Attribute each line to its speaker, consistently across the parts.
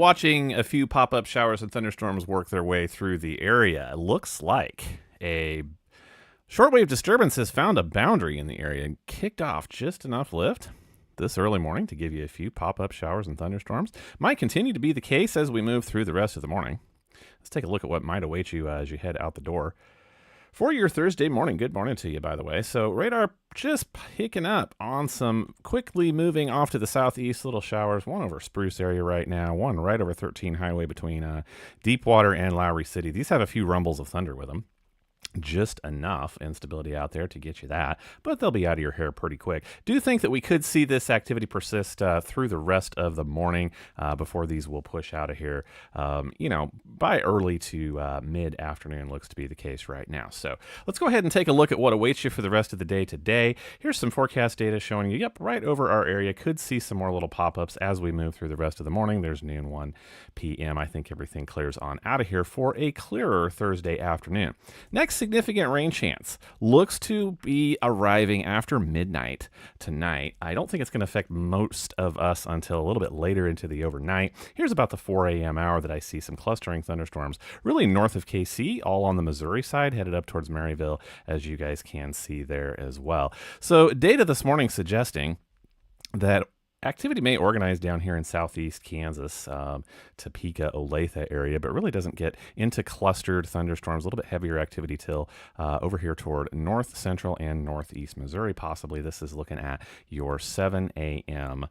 Speaker 1: watching a few pop-up showers and thunderstorms work their way through the area. It looks like a shortwave disturbance has found a boundary in the area and kicked off just enough lift this early morning to give you a few pop-up showers and thunderstorms. Might continue to be the case as we move through the rest of the morning. Let's take a look at what might await you as you head out the door for your Thursday morning. Good morning to you, by the way. So radar just picking up on some quickly moving off to the southeast little showers. One over Spruce area right now, one right over 13 Highway between Deepwater and Lowry City. These have a few rumbles of thunder with them. Just enough instability out there to get you that, but they'll be out of your hair pretty quick. Do think that we could see this activity persist through the rest of the morning before these will push out of here, by early to mid-afternoon looks to be the case right now. So let's go ahead and take a look at what awaits you for the rest of the day today. Here's some forecast data showing you, right over our area. Could see some more little pop-ups as we move through the rest of the morning. There's noon, 1 p.m. I think everything clears on out of here for a clearer Thursday afternoon. Next significant rain chance looks to be arriving after midnight tonight. I don't think it's going to affect most of us until a little bit later into the overnight. Here's about the 4 a.m. hour that I see some clustering thunderstorms really north of KC, all on the Missouri side, headed up towards Maryville, as you guys can see there as well. So data this morning suggesting that activity may organize down here in southeast Kansas, Topeka, Olathe area, but really doesn't get into clustered thunderstorms. A little bit heavier activity till over here toward north central and northeast Missouri. Possibly this is looking at your 7 a.m.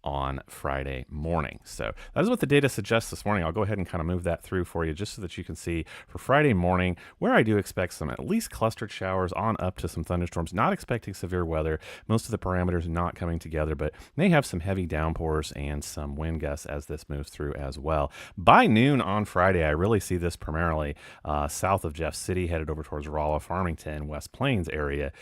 Speaker 1: on Friday morning. So that is what the data suggests this morning. I'll go ahead and kind of move that through for you just so that you can see for Friday morning where I do expect some at least clustered showers on up to some thunderstorms. Not expecting severe weather. Most of the parameters not coming together, but may have some heavy downpours and some wind gusts as this moves through as well. By noon on Friday, I really see this primarily south of Jeff City, headed over towards Rolla, Farmington, West Plains area,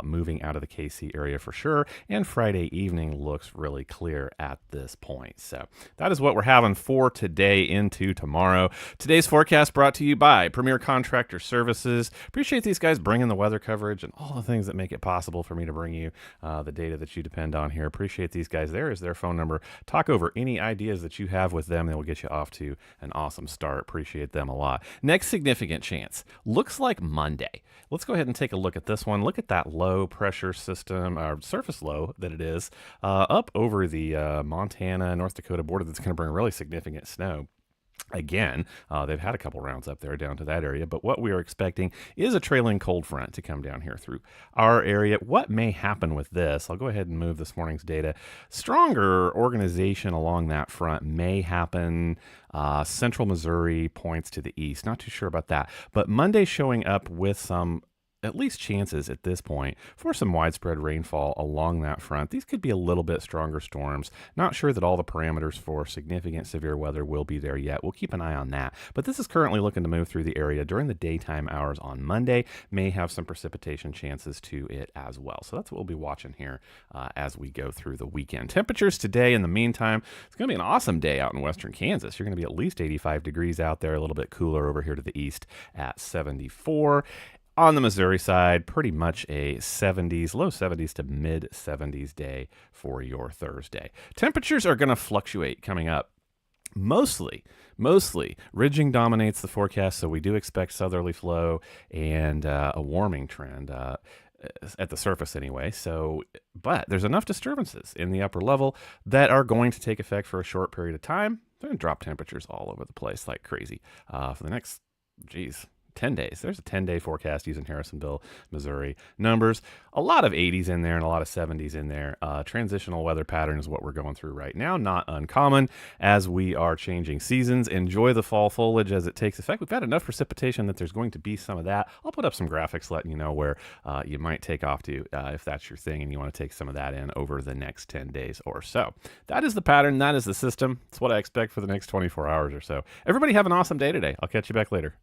Speaker 1: moving out of the KC area for sure. And Friday evening looks really clear at this point. So that is what we're having for today into tomorrow. Today's forecast brought to you by Premier Contractor Services. Appreciate these guys bringing the weather coverage and all the things that make it possible for me to bring you the data that you depend on here. Appreciate these guys. There is their phone number. Talk over any ideas that you have with them. They will get you off to an awesome start. Appreciate them a lot. Next significant chance looks like Monday. Let's go ahead and take a look at this one. Look at that low pressure system, or surface low that it is, up over the Montana, North Dakota border that's going to bring really significant snow. Again, they've had a couple rounds up there down to that area, but what we are expecting is a trailing cold front to come down here through our area. What may happen with this? I'll go ahead and move this morning's data. Stronger organization along that front may happen. Central Missouri points to the east. Not too sure about that, but Monday showing up with some at least chances at this point for some widespread rainfall along that front. These could be a little bit stronger storms. Not sure that all the parameters for significant severe weather will be there yet. We'll keep an eye on that. But this is currently looking to move through the area during the daytime hours on Monday. May have some precipitation chances to it as well. So that's what we'll be watching here as we go through the weekend. Temperatures today, in the meantime, it's going to be an awesome day out in western Kansas. You're going to be at least 85 degrees out there, a little bit cooler over here to the east at 74. On the Missouri side, pretty much a 70s, low 70s to mid 70s day for your Thursday. Temperatures are going to fluctuate coming up. Mostly, ridging dominates the forecast, so we do expect southerly flow and a warming trend at the surface anyway. But there's enough disturbances in the upper level that are going to take effect for a short period of time. They're going to drop temperatures all over the place like crazy for the next, 10 days. There's a 10-day forecast using Harrisonville, Missouri numbers. A lot of 80s in there and a lot of 70s in there. Transitional weather pattern is what we're going through right now. Not uncommon as we are changing seasons. Enjoy the fall foliage as it takes effect. We've had enough precipitation that there's going to be some of that. I'll put up some graphics letting you know where you might take off to if that's your thing and you want to take some of that in over the next 10 days or so. That is the pattern. That is the system. It's what I expect for the next 24 hours or so. Everybody have an awesome day today. I'll catch you back later.